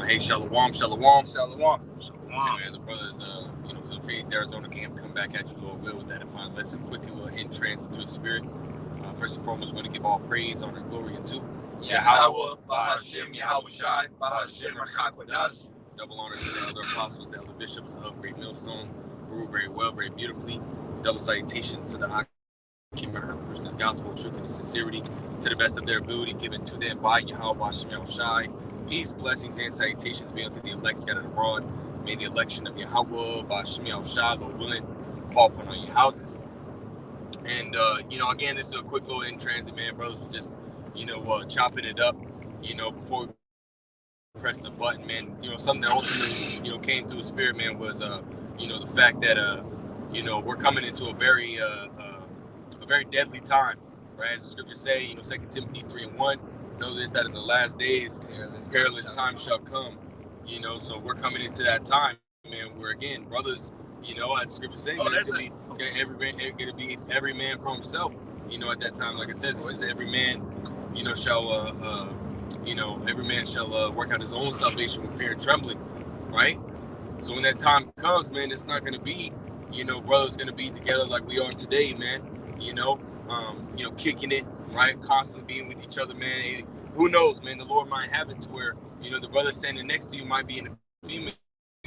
Hey, shalom, shalom. Shalom. Hey, man, the brothers, to the Phoenix, Arizona camp, come back at you, Lord will, with that divine lesson. Quickly, we'll in transit through the Spirit. First and foremost, we're going to give all praise, honor, and glory unto Yahweh, Bahashim, Yahweh Shai, Bahashim, Rachakwadas. Double honor to the elder apostles, the elder bishops of Great Millstone. Brew very well, very beautifully. Double salutations to the Akim Christian's gospel, truth, and sincerity, to the best of their ability, given to them by Yahweh, Bahashim, Shai. Peace, blessings, and salutations be unto the elect scattered abroad. May the election of Yahweh, Bahashim, Shai, Lord willing, fall upon all your houses. And, again, this is a quick little in transit, man. Brothers were just, chopping it up, before we press the button, man. Something that ultimately, came through the Spirit, man, was, the fact that, we're coming into a very deadly time, right? As the scriptures say, 2 Timothy 3:1, know this, that in the last days, perilous time shall come, so we're coming into that time, man, where, again, brothers, as scripture say, man, it's going to be every man for himself, at that time. Like it says, it's just every man, shall, every man shall work out his own salvation with fear and trembling, right? So when that time comes, man, it's not going to be, brothers going to be together like we are today, man, kicking it, right? Constantly being with each other, man. Who knows, man? The Lord might have it to where, the brother standing next to you might be in the female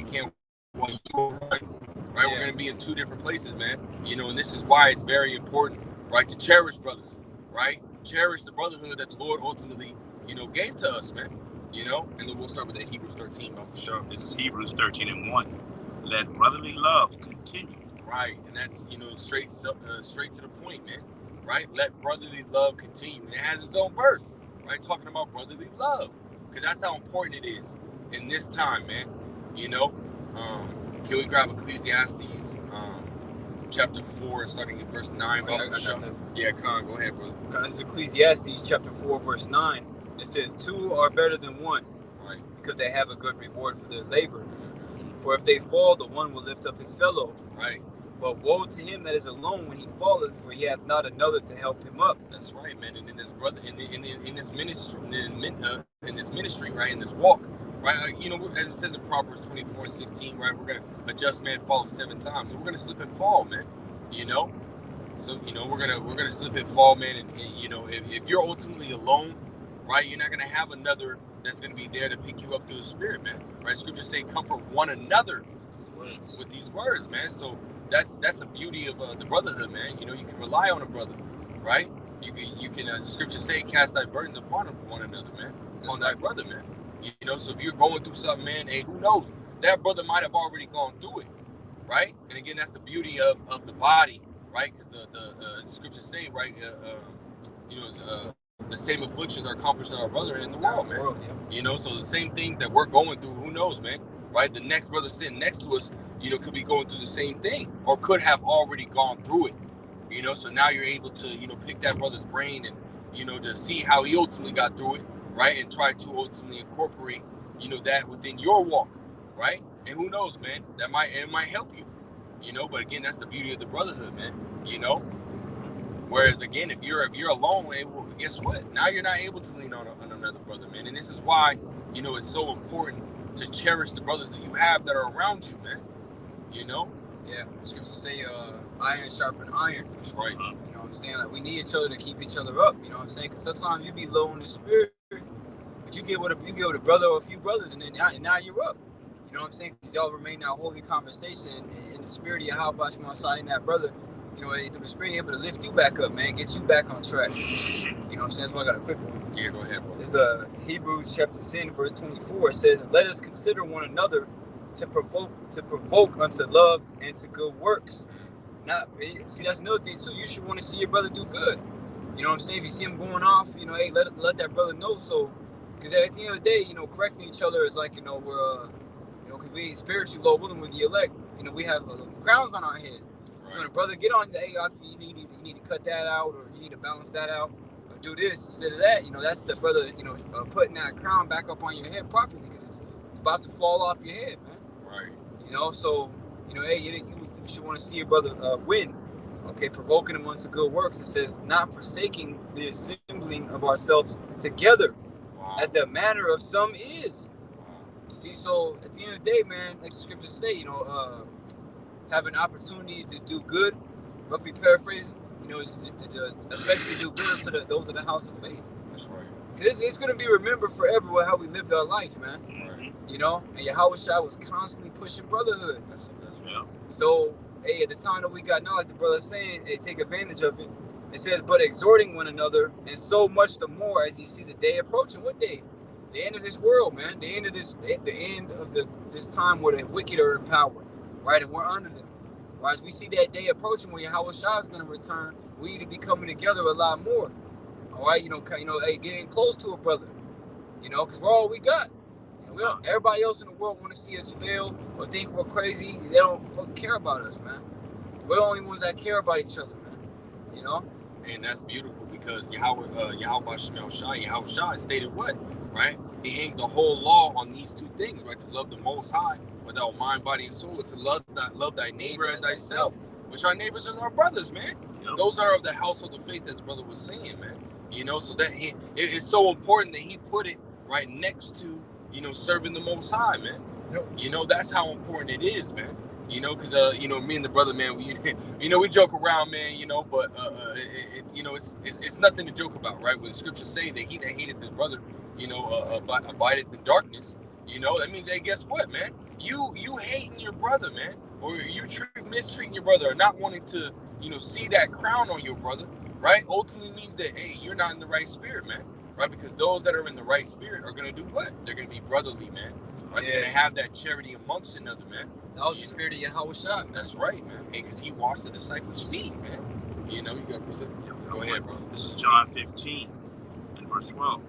camp while you run, right? Yeah. We're going to be in two different places, man. And this is why it's very important, right, to cherish brothers, right? Cherish the brotherhood that the Lord ultimately, gave to us, man. And then we'll start with that Hebrews 13, Dr. Shaw. This is Hebrews 13:1. Let brotherly love continue. Right, and that's, straight to the point, man. Right? Let brotherly love continue. And it has its own verse, right? Talking about brotherly love. Because that's how important it is in this time, man. Can we grab Ecclesiastes chapter 4, starting at verse 9? Yeah, Khan, go ahead, brother. This is Ecclesiastes chapter 4, verse 9. It says, 2 are better than 1, right? Because they have a good reward for their labor. For if they fall, the one will lift up his fellow. Right. But woe to him that is alone when he falleth, for he hath not another to help him up. That's right, man. And in this brother, in this ministry, right, in this walk, right, as it says in Proverbs 24:16, right, we're gonna a just man fall 7 times, so we're gonna slip and fall, man. So we're gonna slip and fall, man. And if you're ultimately alone, right, you're not gonna have another that's gonna be there to pick you up through the Spirit, man. Right? Scriptures say, comfort one another with these words, man. So that's the beauty of the brotherhood, man. You can rely on a brother, right? You can as the scriptures say, cast thy burdens upon one another, man. On thy brother, man. So if you're going through something, man, hey, who knows? That brother might have already gone through it, right? And again, that's the beauty of the body, right? Because the scriptures say, right, the same afflictions are accomplished in our brother in the world, man. So the same things that we're going through, who knows, man, right? The next brother sitting next to us, could be going through the same thing or could have already gone through it, so now you're able to, pick that brother's brain and, to see how he ultimately got through it, right? And try to ultimately incorporate, that within your walk, right? And who knows, man, it might help you, but again, that's the beauty of the brotherhood, man, whereas again, if you're alone, well, guess what? Now you're not able to lean on another brother, man. And this is why, it's so important to cherish the brothers that you have that are around you, man. Yeah, the scriptures say iron sharpen iron. That's right. You know what I'm saying? Like, we need each other to keep each other up. You know what I'm saying? Because sometimes you be low in the spirit, but you get with a brother or a few brothers, and now you're up. You know what I'm saying? Because y'all remain that holy conversation in the spirit of Yahweh Shemashai and that brother. Through the spirit, able to lift you back up, man, get you back on track. You know what I'm saying? That's why I got a quick one. Yeah, go ahead, bro. There's Hebrews chapter 10, verse 24. It says, "And let us consider one another to provoke unto love and to good works." See, that's another thing. So you should want to see your brother do good. You know what I'm saying? If you see him going off, hey, let that brother know. So, because at the end of the day, correcting each other is like, we're, because we spiritually low willing with the elect. We have crowns on our head. So when a brother get on, hey, you need to cut that out, or you need to balance that out, or do this instead of that. That's the brother, putting that crown back up on your head properly, because it's about to fall off your head, man. Right. So, hey, you should want to see your brother win. Okay, provoking him unto good works. It says, not forsaking the assembling of ourselves together, as the manner of some is. You see, so at the end of the day, man, like the scriptures say, have an opportunity to do good, roughly paraphrasing, to especially do good to those of the house of faith. That's right. Because it's going to be remembered forever with how we lived our life, man. Right. And Yahweh Shai was constantly pushing brotherhood. That's Yeah. right. So, hey, at the time that we got now, like the brother's saying, hey, take advantage of it. It says, but exhorting one another, and so much the more as you see the day approaching. What day? The end of this world, man. The end of this time where the wicked are in power, right? And we're under them. Right? As we see that day approaching when Yahweh Shai is going to return, we need to be coming together a lot more. All right, hey, getting close to a brother, because we're all we got. Everybody else in the world want to see us fail or think we're crazy. They don't fucking care about us, man. We're the only ones that care about each other, man. And that's beautiful because Yahweh Shai stated what, right? He hangs the whole law on these two things, right? To love the Most High with our mind, body, and soul, to love thy neighbor as thyself, which our neighbors are our brothers, man. Yep. Those are of the household of faith, as brother was saying, man. So that it's so important that he put it right next to, serving the Most High, man. Yep. That's how important it is, man. Because me and the brother, man, we joke around, man, but it's nothing to joke about, right? When the scriptures say that he that hateth his brother, abideth in darkness, that means, hey, guess what, man? You hating your brother, man, or you mistreating your brother, or not wanting to, see that crown on your brother, right? Ultimately means that, hey, you're not in the right spirit, man, right? Because those that are in the right spirit are gonna do what? They're gonna be brotherly, man. Right? Yeah. They're gonna have that charity amongst another, man. That was the spirit of Yahweh Shai. That's right, man. Because he washed the disciples' feet, man. You got percent. Go ahead, bro. This is John 15 and verse 12.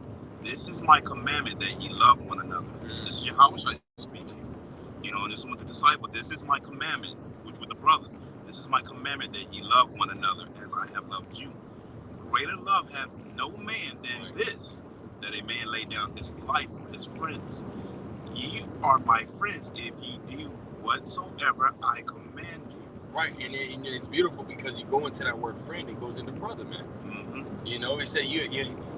This is my commandment that ye love one another. This is Yahweh Shai speaking. And this is with the disciple. This is my commandment, which with the brother. This is my commandment that ye love one another as I have loved you. Greater love hath no man than this, that a man lay down his life for his friends. Ye are my friends if ye do whatsoever I command you. Right, and it's beautiful because you go into that word friend, it goes into brother, man. Mm-hmm. He said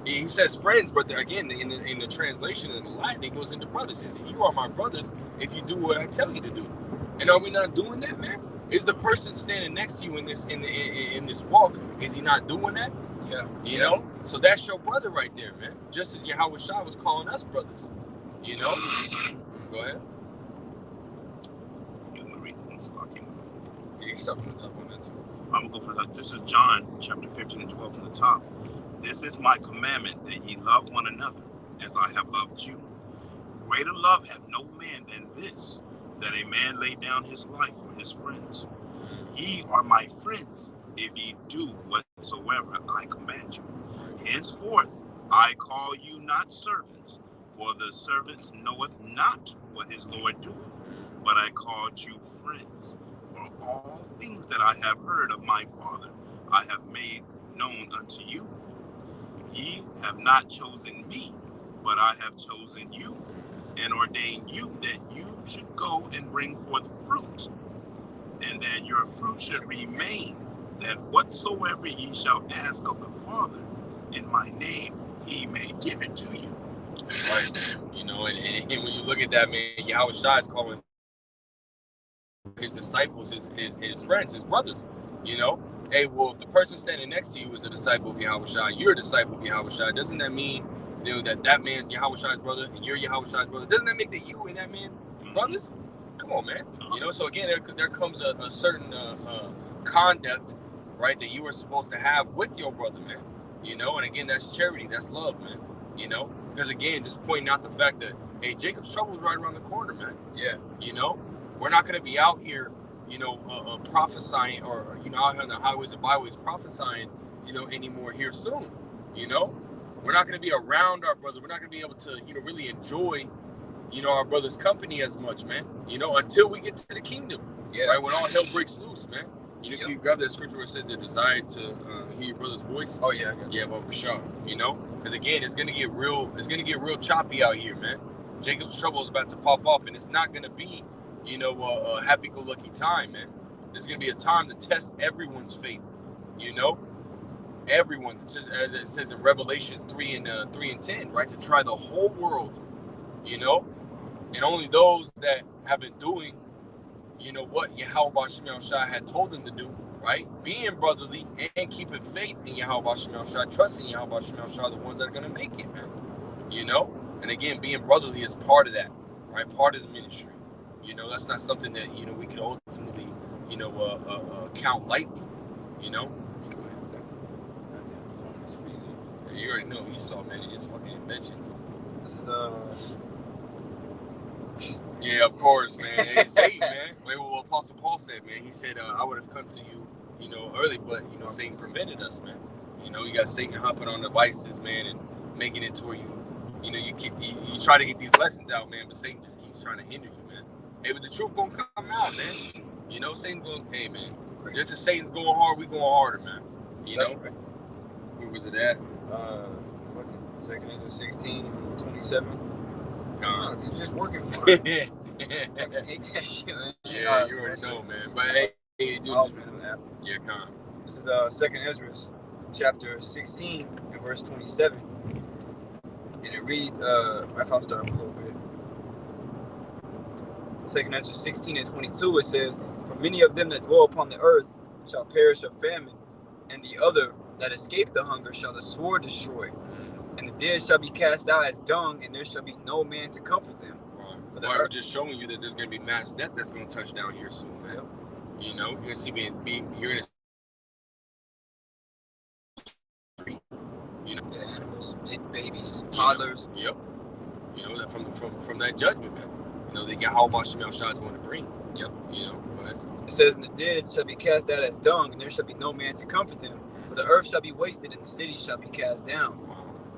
he says friends, but again, in the translation in the Latin, it goes into brothers. It says, you are my brothers if you do what I tell you to do. And are we not doing that, man? Is the person standing next to you in this walk, is he not doing that? Yeah. You know? So that's your brother right there, man. Just as Yahweh Shai was calling us brothers. Go ahead. You want to read this? Yeah, you start from the top on that too. I'm going to go for that. This is John chapter 15 and 12 from the top. This is my commandment, that ye love one another as I have loved you. Greater love hath no man than this, that a man lay down his life for his friends. Ye are my friends if ye do whatsoever I command you. Henceforth I call you not servants, for the servant knoweth not what his Lord doeth, but I called you friends. For all things that I have heard of my Father I have made known unto you. Ye have not chosen me, but I have chosen you, and ordained you that you should go and bring forth fruit, and that your fruit should remain, that whatsoever ye shall ask of the Father in my name, he may give it to you. Right. And when you look at that, man, Yahweh Shai is calling his disciples his friends, his brothers. Hey, well, if the person standing next to you is a disciple of Yahweh Shai, you're a disciple of Yahweh Shai, doesn't that mean that man's Yahweh Shai's brother and you're Yahweh Shai's brother? Doesn't that make that you and that man brothers? Come on, man. So again, there comes a certain conduct, right, that you are supposed to have with your brother, man. And again, that's charity, that's love, man. Because again, just pointing out the fact that, hey, Jacob's trouble is right around the corner, man. Yeah. We're not going to be out here, prophesying or, out here on the highways and byways prophesying, anymore here soon. We're not going to be around our brother. We're not going to be able to, really enjoy, our brother's company as much, man, until we get to the kingdom. Yeah. Right? When all hell breaks loose, man. Can you grab that scripture where it says the desire to hear your brother's voice? Oh, yeah. Yeah, but for sure, because again, it's going to get real choppy out here, man. Jacob's trouble is about to pop off, and it's not going to be, a happy-go-lucky time, man. There's going to be a time to test everyone's faith, everyone, just as it says in Revelations 3 and 10, right? To try the whole world, And only those that have been doing, what Yahweh Shem Shai had told them to do, right? Being brotherly and keeping faith in Yahweh Shem Shai, trusting Yahweh Shem Shai, the ones that are going to make it, man. And again, being brotherly is part of that, right? Part of the ministry. That's not something that, we can ultimately, count lightly, You already know Esau, man, his fucking inventions. This is Yeah, of course, man. Hey, Satan, man. Wait, what Apostle Paul said, man. He said, I would have come to you, early, but Satan prevented us, man. You got Satan hopping on devices, man, and making it to where you try to get these lessons out, man, but Satan just keeps trying to hinder you, man. Hey, but the truth gonna come out, man. Satan's going, hey, man. Just as Satan's going hard, we going harder, man. That's right. Where was it at? Fucking 2 16, 27. He's just working for it. I hate that shit, man. Yeah, you already know, man. But hey, dude. Yeah, come. This is 2nd Ezra, chapter 16 and verse 27. And it reads, if I'll start up a little bit. 2nd Ezra 16 and 22, it says, "For many of them that dwell upon the earth shall perish of famine, and the other that escape the hunger shall the sword destroy. And the dead shall be cast out as dung, and there shall be no man to comfort them." Right. We're just showing you that there's going to be mass death that's going to touch down here soon, man. Yep. You're going to see you're going to the animals, babies, toddlers. Yep. That from that judgment, man. They got how much Shemel Shah is going to bring. Yep. Go ahead. It says, "And the dead shall be cast out as dung, and there shall be no man to comfort them. For the earth shall be wasted, and the cities shall be cast down.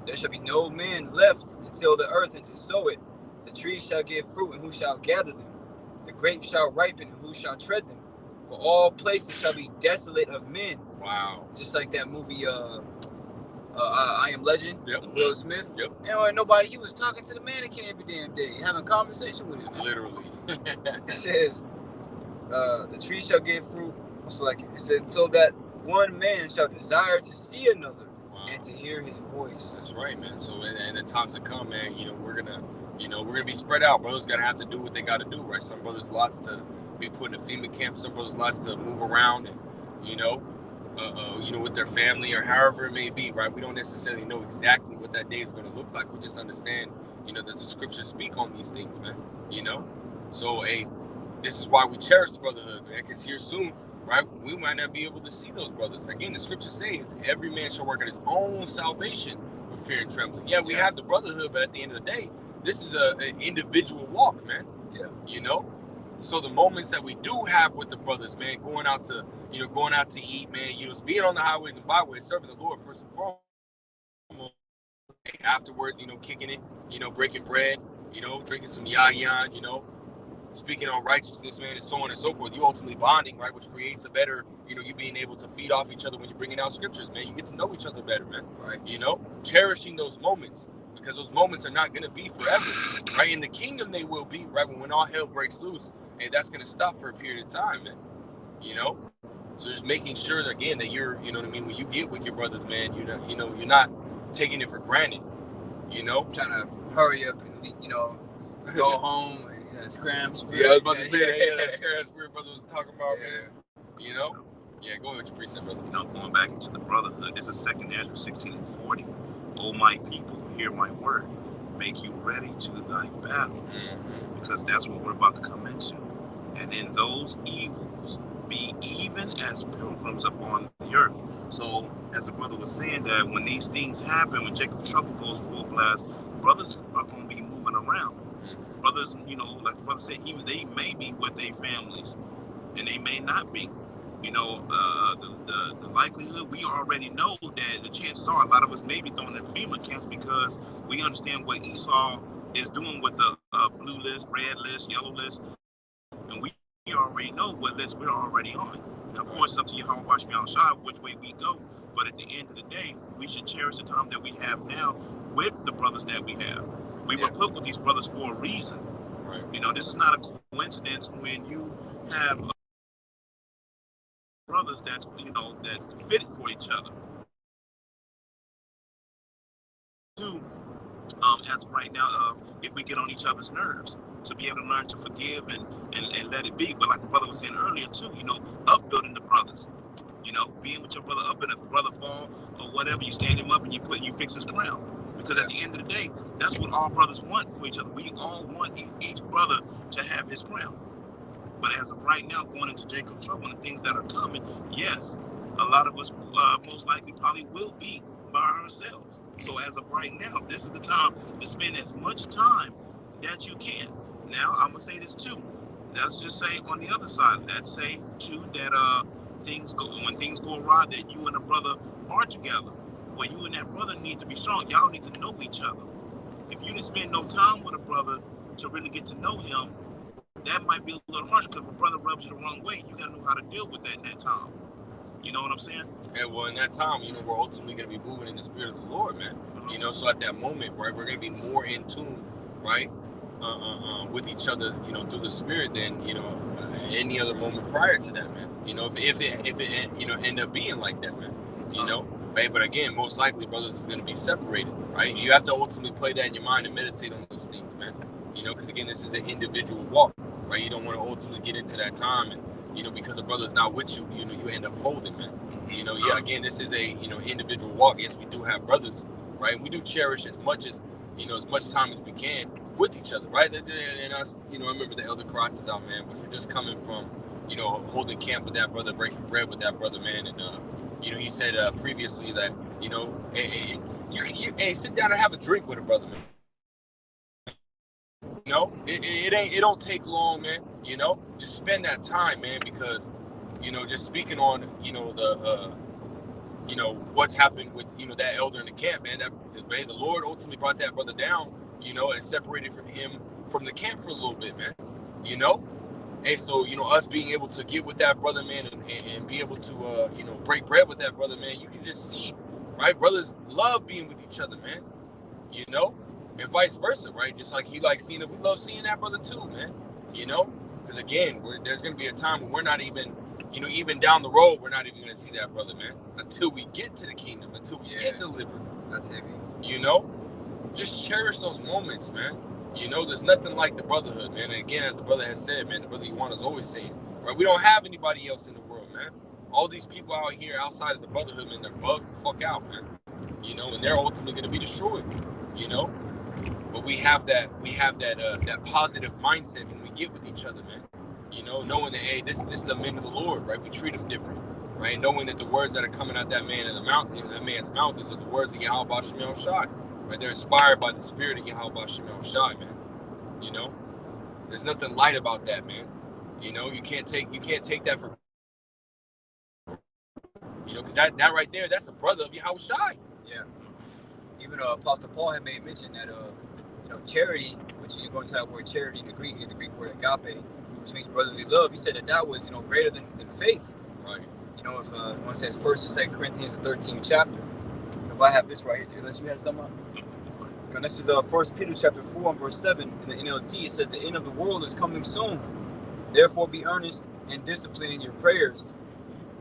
There shall be no man left to till the earth and to sow it. The trees shall give fruit, and who shall gather them? The grapes shall ripen, and who shall tread them? For all places shall be desolate of men." Wow. Just like that movie, I Am Legend. Yep. Will Smith. Yep. Nobody. He was talking to the mannequin every damn day, having a conversation with him. Literally. It says, "The tree shall give fruit." So it says, "So that one man shall desire to see another." Wow. And to hear his voice. That's right, man. So in the times to come, man, we're gonna be spread out. Brothers gotta have to do what they gotta do, right? Some brothers lots to be put in a FEMA camp. Some brothers lots to move around and with their family or however it may be, right? We don't necessarily know exactly what that day is going to look like. We just understand, that the scriptures speak on these things, man. So hey, this is why we cherish the brotherhood, man. Because here soon, right, we might not be able to see those brothers. Again, the scripture says every man shall work at his own salvation with fear and trembling. Yeah, we have the brotherhood, but at the end of the day, this is an individual walk, man. Yeah. So the moments that we do have with the brothers, man, going out to eat, man, being on the highways and byways, serving the Lord first and foremost. Afterwards, kicking it, breaking bread, drinking some yayan, speaking on righteousness, man, and so on and so forth. You ultimately bonding, right, which creates a better, you being able to feed off each other when you're bringing out scriptures, man. You get to know each other better, man. Right. Cherishing those moments, because those moments are not going to be forever, right? In the kingdom, they will be, right? When all hell breaks loose, and that's going to stop for a period of time, man. So just making sure that, again, that you're, when you get with your brothers, man, you're not taking it for granted, trying to hurry up and, go home and scram spirit. Yeah, I was about to say that scram spirit brother was talking about, man. Yeah, go ahead with your precept, brother. Going back into the brotherhood, this is 2nd Ezra 16 and 40. "O my people, hear my word. Make you ready to thy battle." Mm-hmm. Because that's what we're about to come into. "And in those evils, be even as pilgrims upon the earth." So, as the brother was saying, that when these things happen, when Jacob's trouble goes full blast, brothers are going to be moving around. Mm-hmm. Brothers, like the brother said, even they may be with their families, and they may not be. The likelihood, we already know that the chances are a lot of us may be thrown in FEMA camps, because we understand what Esau is doing with the blue list, red list, yellow list, and we already know what list we're already on. Now, of course, it's up to Yahweh Shemel Shai which way we go, but at the end of the day, we should cherish the time that we have now with the brothers that we have. We were put with these brothers for a reason. Right. This is not a coincidence when you have brothers that's that's fitted for each other. As of right now, if we get on each other's nerves, to be able to learn to forgive and let it be. But like the brother was saying earlier too, upbuilding the brothers. Being with your brother, up, and if a brother fall or whatever, you stand him up and you fix his crown. Because at the end of the day, that's what all brothers want for each other. We all want each brother to have his crown. But as of right now, going into Jacob's trouble and the things that are coming, yes, a lot of us most likely probably will be by ourselves. So as of right now, this is the time to spend as much time that you can. Now, I'm going to say this too. Let's just say on the other side, let's say too that when things go awry, that you and a brother are together. Well, you and that brother need to be strong. Y'all need to know each other. If you didn't spend no time with a brother to really get to know him, that might be a little harsh, because if a brother rubs you the wrong way, you got to know how to deal with that in that time. You know what I'm saying? And well, in that time, we're ultimately going to be moving in the spirit of the Lord, man. So at that moment, right, we're going to be more in tune, right, with each other, through the spirit than, any other moment prior to that, man. If it end up being like that, man, right? But again, most likely, brothers is going to be separated, right? You have to ultimately play that in your mind and meditate on those things, man. Because again, this is an individual walk, right? You don't want to ultimately get into that time and, because the brother's not with you, you end up folding, man. Again, this is a, individual walk. Yes, we do have brothers, right? We do cherish as much time as we can with each other, right? And us, I remember the elder Karatas out, man, which were just coming from, holding camp with that brother, breaking bread with that brother, man. And, he said previously that, hey, sit down and have a drink with a brother, man. It don't take long, man. Just spend that time, man, because, just speaking on, what's happened with, that elder in the camp, man, the Lord ultimately brought that brother down, and separated from him from the camp for a little bit, man. And so, us being able to get with that brother, man, and be able to, break bread with that brother, man, you can just see, right? Brothers love being with each other, man. And vice versa, right? Just like he likes seeing it, we love seeing that brother too, man. Because again, there's going to be a time when we're not even, even down the road, we're not even going to see that brother, man, until we get to the kingdom, until we get delivered. That's heavy. Just cherish those moments, man. There's nothing like the brotherhood, man. And again, as the brother has said, man, the brother you want is always saying, right? We don't have anybody else in the world, man. All these people out here outside of the brotherhood, man, they're bugged the fuck out, man. And they're ultimately going to be destroyed, But we have that positive mindset when we get with each other, man. Knowing that, hey, this is a man of the Lord, right? We treat him different, right? Knowing that the words that are coming out that man in the mouth, that man's mouth, is the words of Yahweh Shemel Shai, right? They're inspired by the spirit of Yahweh Shemel Shai, man. There's nothing light about that, man. You can't take that for, because that right there, that's a brother of Yahweh Shai. Yeah. Even Apostle Paul had made mention that charity, which you're going to that word charity in the Greek, is the Greek word agape, which means brotherly love. He said that was greater than faith. Right. If one says 1st or 2nd Corinthians, the 13th chapter. If I have this right here, unless you had something. This is 1 Peter chapter 4 and verse 7 in the NLT. It says the end of the world is coming soon. Therefore, be earnest and disciplined in your prayers.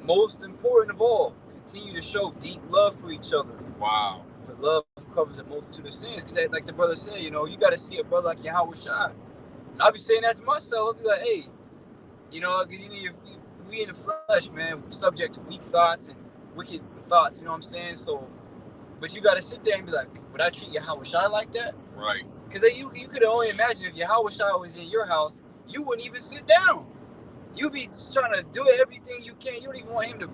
Most important of all, continue to show deep love for each other. Wow. For love covers a multitude of sins. Because like the brother said, you got to see a brother like Yahweh Shai. And I'll be saying that to myself. I'll be like, hey, we in the flesh, man. We're subject to weak thoughts and wicked thoughts, you know what I'm saying? So, but you got to sit there and be like, would I treat Yahweh Shai like that? Right. Because you could only imagine if Yahweh Shai was in your house, you wouldn't even sit down. You'd be just trying to do everything you can. You don't even want him to,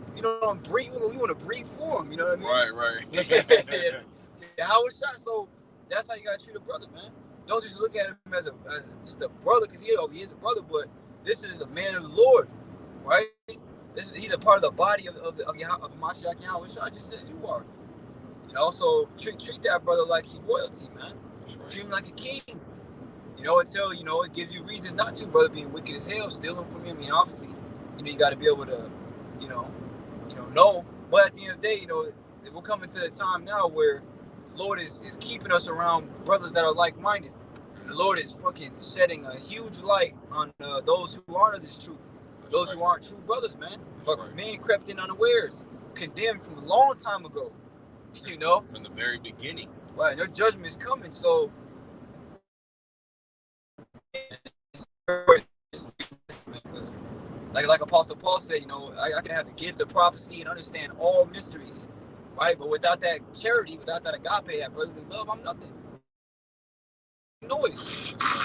breathe. You want to breathe for him. You know what I mean? Right. Yahweh Shai. So that's how you gotta treat a brother, man. Don't just look at him as just a brother, because he is a brother, but this is a man of the Lord, right? He's a part of the body of Mashiach Yahweh Shai, just as you are. So treat that brother like he's royalty, man. Right. Treat him like a king. Until it gives you reasons not to, brother being wicked as hell, stealing from him. Obviously, you got to be able to, know. But at the end of the day, we're coming to the time now where the Lord is keeping us around brothers that are like-minded. And the Lord is fucking shedding a huge light on those who honor this truth. That's those right. Who aren't true brothers, man. That's but right. Men crept in unawares, condemned from a long time ago. From the very beginning. Right, and their judgment is coming. So because like Apostle Paul said, you know, I can have the gift of prophecy and understand all mysteries, right? But without that charity, without that agape, that brotherly love, I'm nothing. Noise.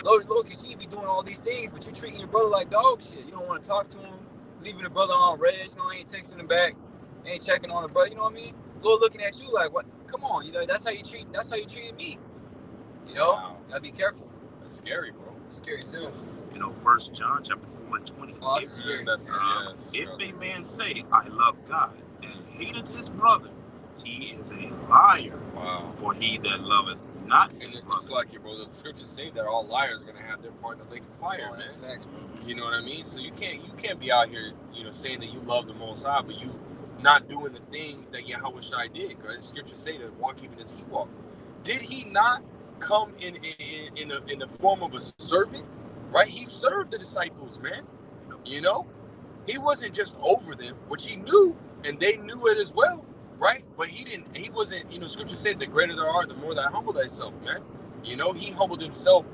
Lord, you see you be doing all these things, but you treating your brother like dog shit. You don't want to talk to him, leaving the brother on red. You know, ain't texting him back, ain't checking on the brother. You know what I mean? Lord looking at you like, what? Come on, you know, that's how you treated me. You know, Wow. gotta be careful. That's scary, bro. It's scary too. You know, 1 John chapter 4 and 20. Oh, If, Yes, if brother. a man say, I love God, and hateth his brother, he is a liar. Wow. For he that loveth not his And brother. it's like your brother. The scriptures say that all liars are gonna have their part in the lake of fire, man. That's facts, bro. You know what I mean? So you can't be out here, you know, saying that you love the Most High, but you not doing the things that Yahweh Shai did. Right? The scriptures say that walk even as he walked. Did he not come in the form of a servant? Right? He served the disciples, man. You know, he wasn't just over them, which he knew, and they knew it as well. Right? But he wasn't, you know, scripture said the greater thou art, the more thou humble thyself, man. You know, he humbled himself,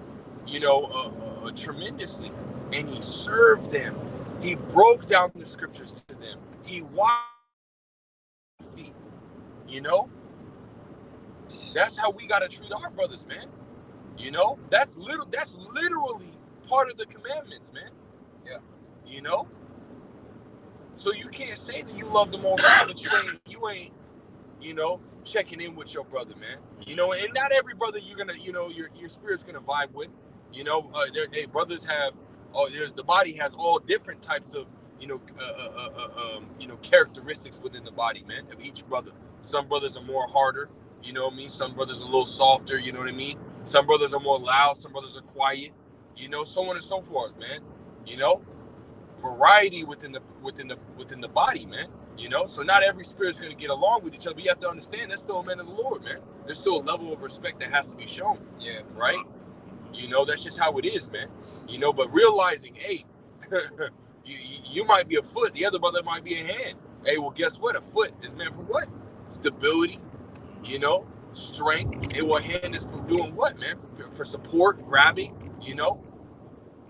you know, tremendously, and he served them. He broke down the scriptures to them. He washed their feet. You know, that's how we gotta treat our brothers, man. You know, that's literally part of the commandments, man. Yeah. You know, so you can't say that you love the Most High, but you ain't, you know, checking in with your brother, man. You know, and not every brother you're gonna, you know, your spirit's gonna vibe with. You know, brothers have, the body has all different types of, you know, characteristics within the body, man, of each brother. Some brothers are more harder, you know what I mean? Some brothers are a little softer, you know what I mean? Some brothers are more loud, some brothers are quiet, you know, so on and so forth, man. You know, variety within the body, man. You know, so not every spirit's gonna get along with each other. But you have to understand that's still a man of the Lord, man. There's still a level of respect that has to be shown. Yeah. Right? You know, that's just how it is, man. You know, but realizing, hey, you might be a foot, the other brother might be a hand. Hey, well, guess what? A foot is meant for what? Stability, you know, strength. Hey, well, a hand is for doing what, man? For support, grabbing, you know.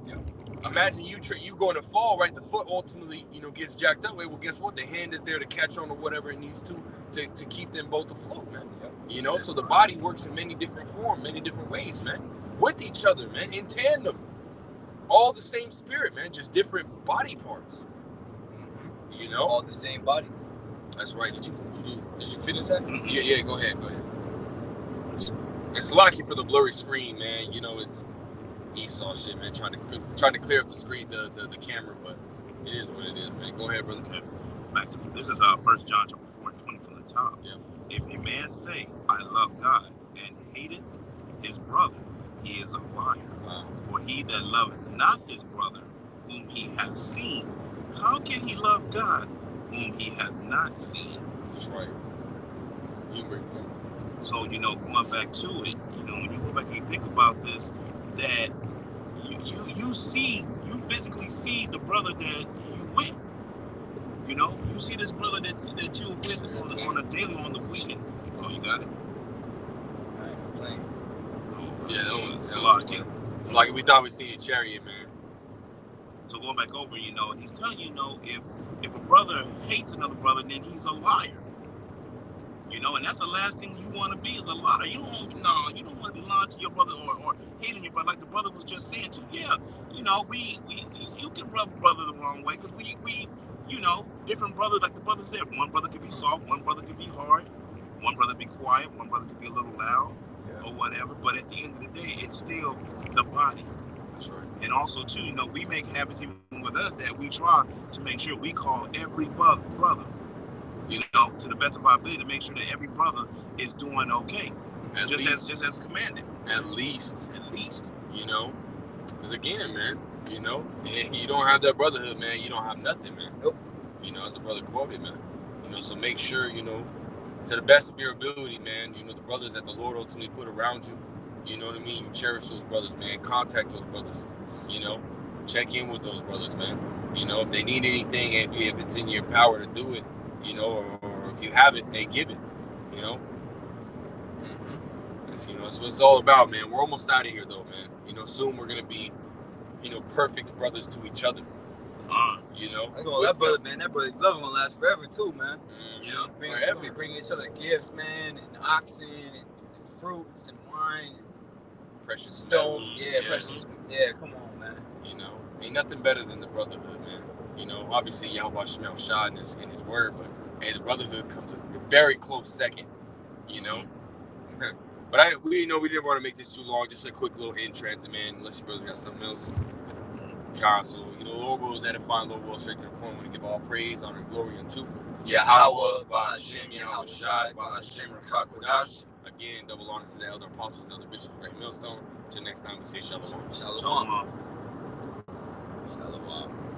Yeah. Imagine you going to fall, right? The foot ultimately, you know, gets jacked up. Well, guess what? The hand is there to catch on to whatever it needs to keep them both afloat, man. Yeah. You know, so the body works in many different forms, many different ways, man. With each other, man, in tandem. All the same spirit, man, just different body parts. Mm-hmm. You know? All the same body. That's right. Did you finish that? Mm-hmm. Yeah, go ahead. It's lucky for the blurry screen, man. You know, it's Esau shit, man, trying to clear up the screen, the camera, but it is what it is, man. Go ahead, brother. Okay. Back to this is 1 John chapter 4 and 20 from the top. Yeah. If a man say, I love God, and hateth his brother, he is a liar. Wow. For he that loveth not his brother, whom he hath seen, how can he love God, whom he hath not seen? That's right. You bring that. So, you know, going back to it, you know, when you go back and you think about this, that you physically see the brother that you with. You know, you see this brother that you're with on a daily, on the weekend. Oh, you got it? I ain't playing. Oh, Yeah, that was lucky. It's like we thought we seen a chariot, man. So going back over, you know, and he's telling you, you know, if a brother hates another brother, then he's a liar. You know, and that's the last thing you want to be, is a liar. You don't want to be lying to your brother or hating your brother, like the brother was just saying too. Yeah, you know, you can rub brother the wrong way, because we you know, different brothers, like the brother said, one brother could be soft, one brother could be hard, one brother be quiet, one brother could be a little loud, or whatever. But at the end of the day, it's still the body. That's right. And also too, you know, we make habits even with us that we try to make sure we call every brother, you know, to the best of our ability, to make sure that every brother is doing okay, just as commanded. At least, you know, because again, man, you know, you don't have that brotherhood, man. You don't have nothing, man. Nope. You know, as the brother quoted, man. You know, so make sure, you know, to the best of your ability, man. You know, the brothers that the Lord ultimately put around you. You know what I mean? You cherish those brothers, man. Contact those brothers. You know, check in with those brothers, man. You know, if they need anything, if it's in your power to do it, you know, or if you have it, hey, give it. You know. You know, that's what it's all about, man. We're almost out of here, though, man. You know, soon we're gonna be perfect brothers to each other. That brother, man, that brother's love gonna last forever too, man. Forever. We bring each other gifts, man, and oxen and fruits and wine and Precious stones. metals, Precious. Yeah, come on, man. Ain't nothing better than the brotherhood, man. Obviously Yahweh Shemel Shah in his word, but hey, the brotherhood comes a very close second. But we didn't want to make this too long. Just a quick little in transit, man. Unless your brother got something else. So, Lord will edify, Lord will straight to the point when we give all praise, honor, and glory unto Yahweh, Ba'Hashem, Yahweh Shai, Ba'Hashem, Rakakodash. Again, double honor to the elder apostles, elder bishops, great millstone. Till next time, we say shalom. Shalom. Shalom.